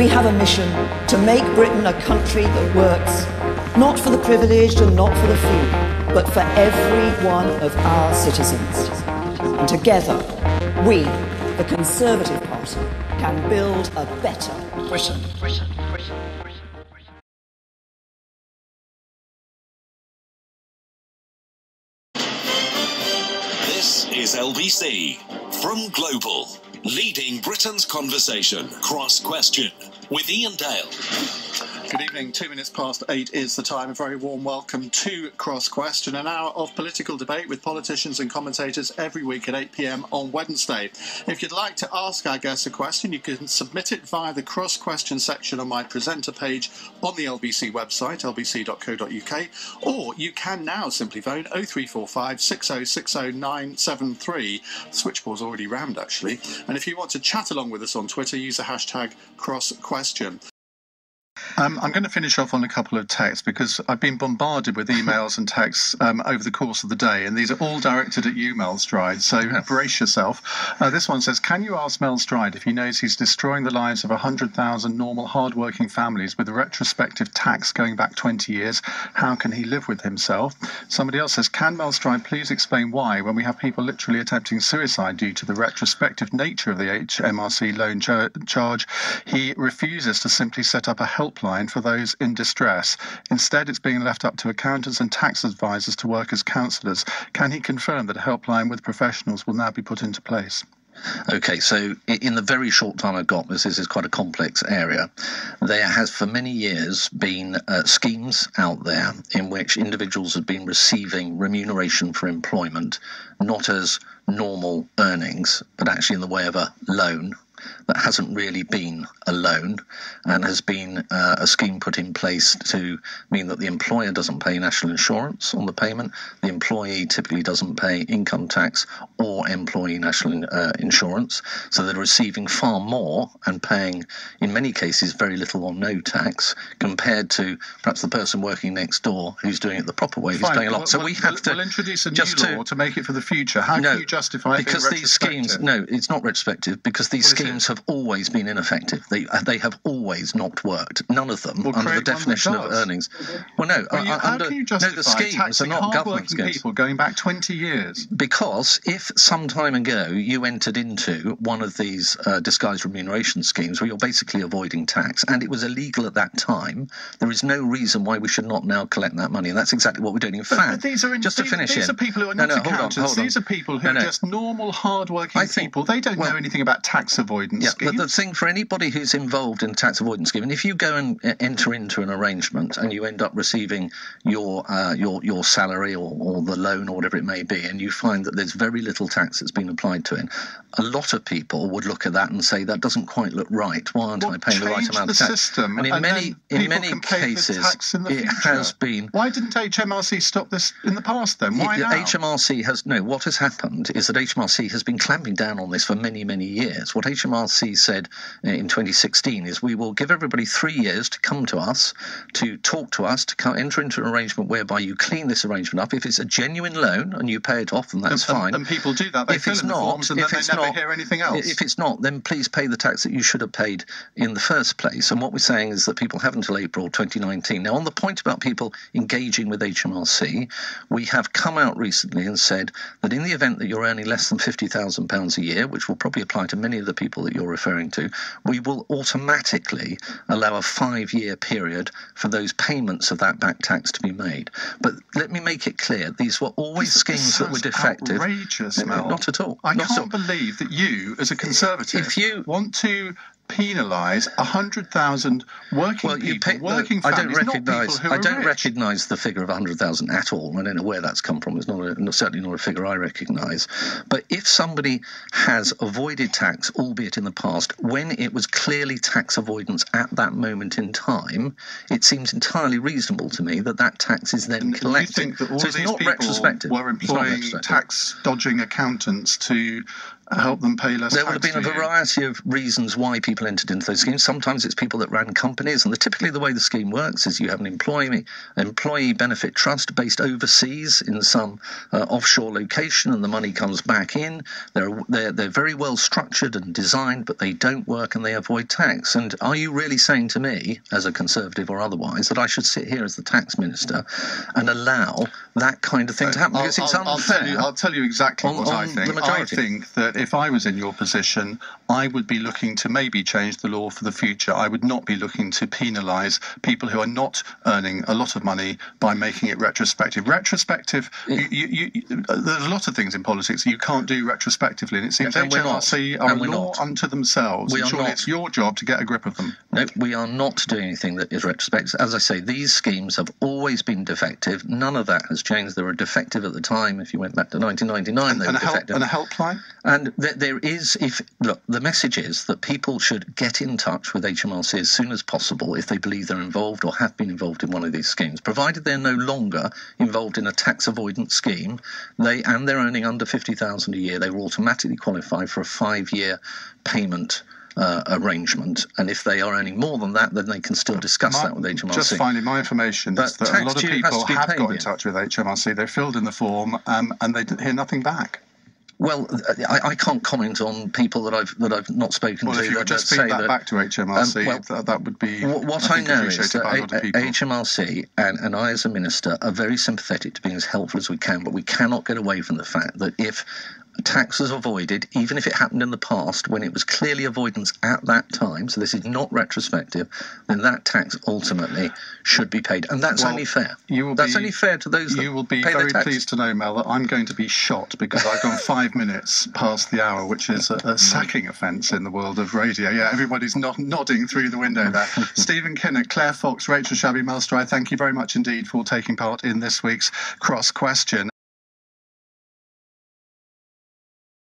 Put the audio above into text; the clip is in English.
We have a mission to make Britain a country that works, not for the privileged and not for the few, but for every one of our citizens. And together, we, the Conservative Party, can build a better Britain. This is LBC from Global, leading Britain's conversation. Cross Question with Iain Dale. Good evening, 2 minutes past 8 is the time. A very warm welcome to Cross Question, an hour of political debate with politicians and commentators every week at 8 p.m. on Wednesday. If you'd like to ask our guests a question, you can submit it via the Cross Question section on my presenter page on the LBC website, lbc.co.uk, or you can now simply phone 0345 6060 973. The switchboard's already rammed, actually. And if you want to chat along with us on Twitter, use the hashtag Cross Question. I'm going to finish off on a couple of texts because I've been bombarded with emails and texts over the course of the day, and these are all directed at you, Mel Stride, so brace yourself. This one says, can you ask Mel Stride if he knows he's destroying the lives of 100,000 normal, hard-working families with a retrospective tax going back 20 years? How can he live with himself? Somebody else says, can Mel Stride please explain why, when we have people literally attempting suicide due to the retrospective nature of the HMRC loan charge, he refuses to simply set up a helpline for those in distress. Instead, it's being left up to accountants and tax advisors to work as counsellors. Can he confirm that a helpline with professionals will now be put into place? Okay, so in the very short time I've got, this is quite a complex area. There has for many years been schemes out there in which individuals have been receiving remuneration for employment, not as normal earnings, but actually in the way of a loan that hasn't really been a loan and has been a scheme put in place to mean that the employer doesn't pay national insurance on the payment, the employee typically doesn't pay income tax or employee national insurance, so they're receiving far more and paying, in many cases, very little or no tax compared to perhaps the person working next door who's doing it the proper way, who's paying a lot. So we have to... We'll introduce a new law to make it for the future. How can you justify it being retrospective? Because these schemes... No, it's not retrospective, because these schemes have always been ineffective. They have always not worked. None of them under the definition of earnings. Well, no. How can you justify the schemes are not government schemes. People going back 20 years? Because if some time ago you entered into one of these disguised remuneration schemes where you're basically avoiding tax and it was illegal at that time, there is no reason why we should not now collect that money. And that's exactly what we're doing. In fact, these are people who are not accountants. These are people who are just normal, hard-working people. They don't know anything about tax avoidance schemes. But the thing for anybody who's involved in a tax avoidance scheme, and if you go and enter into an arrangement and you end up receiving your salary or the loan or whatever it may be, and you find that there's very little tax that's been applied to it, a lot of people would look at that and say that doesn't quite look right. Why aren't I paying the right amount of tax? And in many cases, it has been. Why didn't HMRC stop this in the past then? Why now? HMRC has what has happened is that HMRC has been clamping down on this for many, many years. What HMRC said in 2016 is we will give everybody 3 years to come to us, to talk to us, to enter into an arrangement whereby you clean this arrangement up. If it's a genuine loan and you pay it off, then that's fine. And people do that. They fill in the forms and then they never hear anything else. If it's not, then please pay the tax that you should have paid in the first place. And what we're saying is that people have until April 2019. Now, on the point about people engaging with HMRC, we have come out recently and said that in the event that you're earning less than £50,000 a year, which will probably apply to many of the people that you're referring to, we will automatically allow a 5-year period for those payments of that back tax to be made. But let me make it clear, these were always schemes that were defective. Outrageous, Mel. Not at all. I can't believe that you, as a Conservative, want to penalise 100,000 working people, working families, I don't recognise the figure of 100,000 at all. I don't know where that's come from. It's certainly not a figure I recognise. But if somebody has avoided tax, albeit in the past, when it was clearly tax avoidance at that moment in time, it seems entirely reasonable to me that that tax is then collected. You think that all of these people were employing tax-dodging accountants to help them pay less tax? There would have been a variety of reasons why people entered into those schemes. Sometimes it's people that ran companies, and typically the way the scheme works is you have an employee benefit trust based overseas in some offshore location, and the money comes back in. They're very well structured and designed, but they don't work and they avoid tax. And are you really saying to me, as a Conservative or otherwise, that I should sit here as the tax minister and allow that kind of thing to happen? Because it's unfair. I'll tell you exactly what I think. I think that if I was in your position, I would be looking to maybe change the law for the future. I would not be looking to penalise people who are not earning a lot of money by making it retrospective. Retrospective, there's a lot of things in politics you can't do retrospectively, and it seems HMRC are a law unto themselves. Surely it's your job to get a grip of them. No, we are not doing anything that is retrospective. As I say, these schemes have always been defective. None of that has changed. They were defective at the time. If you went back to 1999, they were defective. And a helpline? And there is, look, the message is that people should get in touch with HMRC as soon as possible if they believe they're involved or have been involved in one of these schemes, provided they're no longer involved in a tax avoidance scheme. They're earning under $50,000 a year. They will automatically qualify for a 5-year payment arrangement, and if they are earning more than that, then they can still discuss that with HMRC. Just finally, my information is that a lot of people have got in touch with HMRC. They filled in the form, and they hear nothing back. Well, I can't comment on people that I've not spoken to. Well, if you would just feed that back to HMRC, that would be. What I know is that HMRC and I, as a minister, are very sympathetic to being as helpful as we can, but we cannot get away from the fact that if tax was avoided, even if it happened in the past when it was clearly avoidance at that time, so this is not retrospective, then that tax ultimately should be paid, and that's only fair. That's only fair to those that pay their tax. You will be very pleased to know, Mel, that I'm going to be shot because I've gone 5 minutes past the hour, which is a sacking offence in the world of radio. Yeah, everybody's nodding through the window there. Stephen Kinnock, Claire Fox, Rachel Shabby, Mel Stride, thank you very much indeed for taking part in this week's Cross Question.